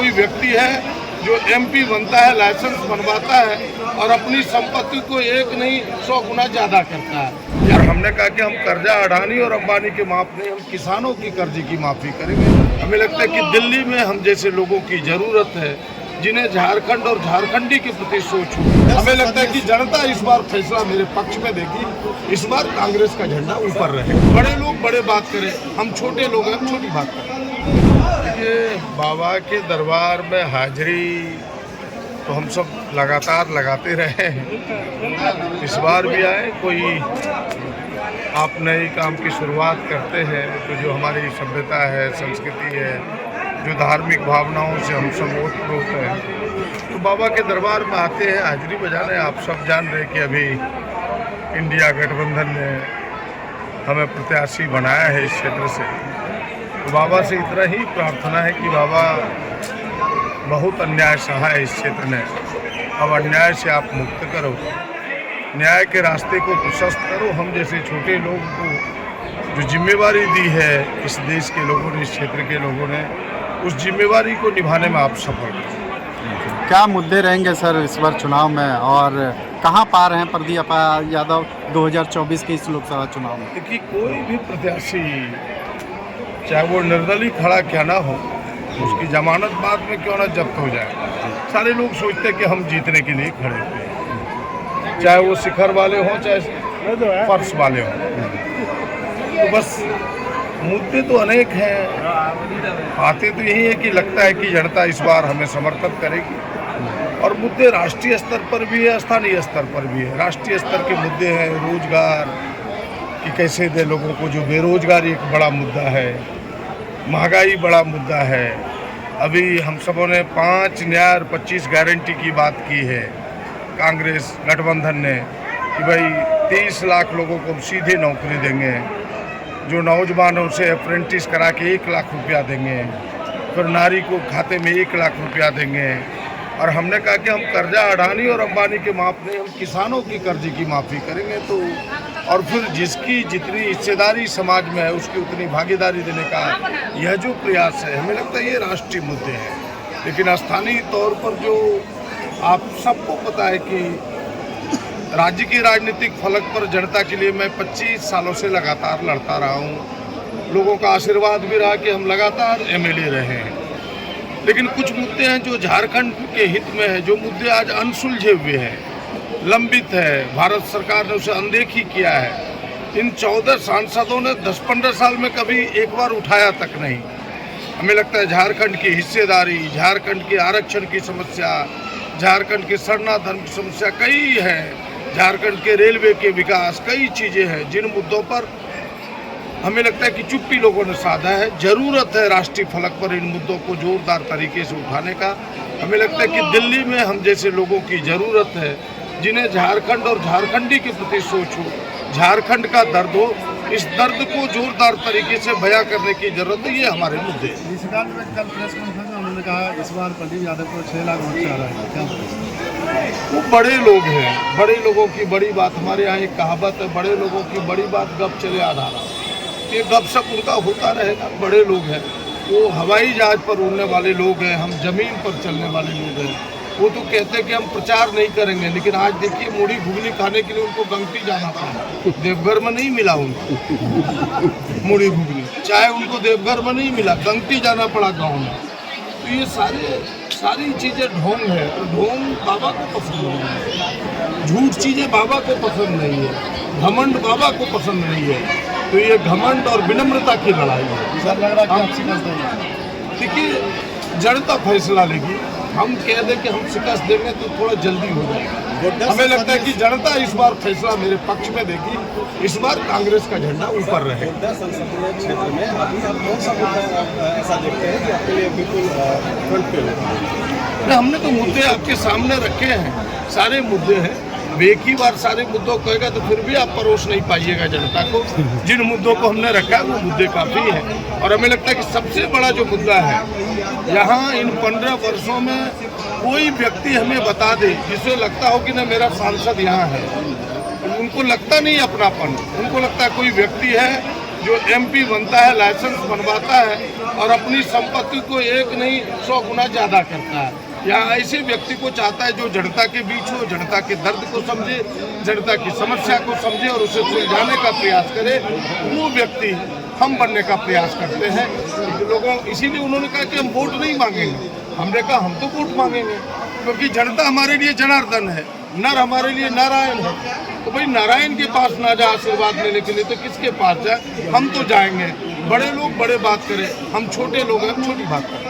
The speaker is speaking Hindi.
कोई व्यक्ति है जो एमपी बनता है, लाइसेंस बनवाता है और अपनी संपत्ति को एक नहीं 100 गुना ज़्यादा करता है। यार हमने कहा कि हम कर्जा अडानी और अंबानी के माफ नहीं, हम किसानों की कर्जे की माफ़ी करेंगे। हमें लगता है कि दिल्ली में हम जैसे लोगों की ज़रूरत है जिन्हें झारखंड और झारखंडी के प्रति सोच हो। हमें लगता है कि जनता इस बार फैसला मेरे पक्ष में देगी। इस बार कांग्रेस का झंडा ऊपर रहे। बड़े लोग बड़े बात करें, हम छोटे लोग हैं, हम छोटी बात करें। देखिए, बाबा के दरबार में हाजिरी तो हम सब लगातार लगाते रहे हैं। इस बार भी आए, कोई आप नए काम की शुरुआत करते हैं तो जो हमारी सभ्यता है, संस्कृति है, जो धार्मिक भावनाओं से हम सब ओतप्रोत हैं, तो बाबा के दरबार में आते हैं हाजिरी बजाने। आप सब जान रहे कि अभी इंडिया गठबंधन ने हमें प्रत्याशी बनाया है इस क्षेत्र से। तो बाबा से इतना ही प्रार्थना है कि बाबा, बहुत अन्याय सहा है इस क्षेत्र ने, अब अन्याय से आप मुक्त करो, न्याय के रास्ते को प्रशस्त करो। हम जैसे छोटे लोगों को जो जिम्मेवारी दी है इस देश के लोगों ने, इस क्षेत्र के लोगों ने, उस जिम्मेवारी को निभाने में आप सफल हो। क्या मुद्दे रहेंगे सर इस बार चुनाव में, और कहाँ पा रहे हैं प्रदीप यादव 2024 के इस लोकसभा चुनाव में? देखिए, कोई भी प्रत्याशी चाहे वो निर्दलीय खड़ा क्या ना हो, उसकी जमानत बाद में क्यों ना जब्त हो जाए, सारे लोग सोचते हैं कि हम जीतने के लिए खड़े थे, चाहे वो शिखर वाले हों चाहे फर्श वाले हों। तो बस मुद्दे तो अनेक हैं, आते तो यही है कि लगता है कि जनता इस बार हमें समर्थन करेगी। और मुद्दे राष्ट्रीय स्तर पर भी है, स्थानीय स्तर पर भी है। राष्ट्रीय स्तर के मुद्दे हैं रोजगार कि कैसे दे लोगों को, जो बेरोजगारी एक बड़ा मुद्दा है, महंगाई बड़ा मुद्दा है। अभी हम सबों ने 5 न्याय और 25 गारंटी की बात की है कांग्रेस गठबंधन ने कि भाई 30 लाख लोगों को सीधे नौकरी देंगे, जो नौजवान है उसे अप्रेंटिस करा के 1 लाख रुपया देंगे, फिर नारी को खाते में 1 लाख रुपया देंगे। और हमने कहा कि हम कर्जा अडानी और अंबानी के माफ नहीं, हम किसानों की कर्जे की माफ़ी करेंगे। तो और फिर जिसकी जितनी हिस्सेदारी समाज में है उसकी उतनी भागीदारी देने का यह जो प्रयास है, हमें लगता है ये राष्ट्रीय मुद्दे हैं। लेकिन स्थानीय तौर पर जो आप सबको पता है कि राज्य की राजनीतिक फलक पर जनता के लिए मैं 25 सालों से लगातार लड़ता रहा हूँ। लोगों का आशीर्वाद भी रहा कि हम लगातार एमएलए रहे हैं। लेकिन कुछ मुद्दे हैं जो झारखंड के हित में है, जो मुद्दे आज अनसुलझे हुए हैं, लंबित है, भारत सरकार ने उसे अनदेखी किया है। इन 14 सांसदों ने 10-15 साल में कभी एक बार उठाया तक नहीं। हमें लगता है झारखंड की हिस्सेदारी, झारखंड की आरक्षण की समस्या, झारखंड के सरना धर्म की समस्या कई है, झारखंड के रेलवे के विकास, कई चीज़ें हैं जिन मुद्दों पर हमें लगता है कि चुप्पी लोगों ने साधा है। ज़रूरत है राष्ट्रीय फलक पर इन मुद्दों को जोरदार तरीके से उठाने का। हमें लगता है कि दिल्ली में हम जैसे लोगों की ज़रूरत है जिन्हें झारखंड और झारखंडी के प्रति सोच हो, झारखंड का दर्द हो, इस दर्द को जोरदार तरीके से बयां करने की जरूरत है। ये हमारे मुद्दे हैं। इस बार में कल प्रेस कॉन्फ्रेंस में उन्होंने कहा इस बार प्रदीप यादव को 6 लाख वोट से हराया है। क्या वो बड़े लोग हैं, बड़े लोगों की बड़ी बात, हमारे यहाँ एक कहावत है, बड़े लोगों की बड़ी बात गप चले आधारा। ये गप सप उनका होता रहेगा। बड़े लोग हैं, वो हवाई जहाज पर उड़ने वाले लोग हैं, हम जमीन पर चलने वाले लोग हैं। वो तो कहते हैं कि हम प्रचार नहीं करेंगे, लेकिन आज देखिए मूढ़ी घुगनी खाने के लिए उनको गंगटी जाना पड़ा। देवघर में नहीं मिला उनको मूढ़ी घुगनी, चाहे उनको देवघर में नहीं मिला, गंगटी जाना पड़ा गाँव में। तो ये सारी चीज़ें ढोंग है, और ढोंग बाबा को पसंद नहीं है, झूठ चीज़ें बाबा को पसंद नहीं है, घमंड बाबा को पसंद नहीं है। तो ये घमंड और विनम्रता की लड़ाई है। सर लग रहा है कि आप शिकस्त देंगे? देखिए, जनता फैसला लेगी। हम कह दें कि हम शिकस्त देंगे तो थोड़ा जल्दी हो जाएगा। हमें लगता है कि जनता इस बार फैसला मेरे पक्ष में देगी। इस बार कांग्रेस का झंडा ऊपर रहे। संसदीय क्षेत्र में अभी आप कौन सा मुद्दा ऐसा देखते हैं कि आपके लिए बिल्कुल फ्रंट पे हो? हमने तो मुद्दे आपके सामने रखे हैं, सारे मुद्दे हैं। अब एक ही बार सारे मुद्दों को कहेगा तो फिर भी आप परोस नहीं पाइएगा जनता को। जिन मुद्दों को हमने रखा है वो मुद्दे काफ़ी हैं। और हमें लगता है कि सबसे बड़ा जो मुद्दा है, यहाँ इन 15 वर्षों में कोई व्यक्ति हमें बता दे जिसे लगता हो कि ना मेरा सांसद यहाँ है, उनको लगता नहीं अपनापन। उनको लगता है कोई व्यक्ति है जो MP बनता है, लाइसेंस बनवाता है और अपनी संपत्ति को 1 नहीं 100 गुना ज़्यादा करता है। यहाँ ऐसे व्यक्ति को चाहता है जो जनता के बीच हो, जनता के दर्द को समझे, जनता की समस्या को समझे और उसे सुलझाने का प्रयास करे। वो व्यक्ति हम बनने का प्रयास करते हैं लोगों। इसीलिए उन्होंने कहा कि हम वोट नहीं मांगेंगे। हमने कहा हम तो वोट मांगेंगे, क्योंकि जनता हमारे लिए जनार्दन है, नर हमारे लिए नारायण है। तो भाई नारायण के पास ना जाए आशीर्वाद लेने के लिए तो किसके पास जाए? हम तो जाएंगे। बड़े लोग बड़े बात करें, हम छोटे लोग हैं, हम छोटी बात करें।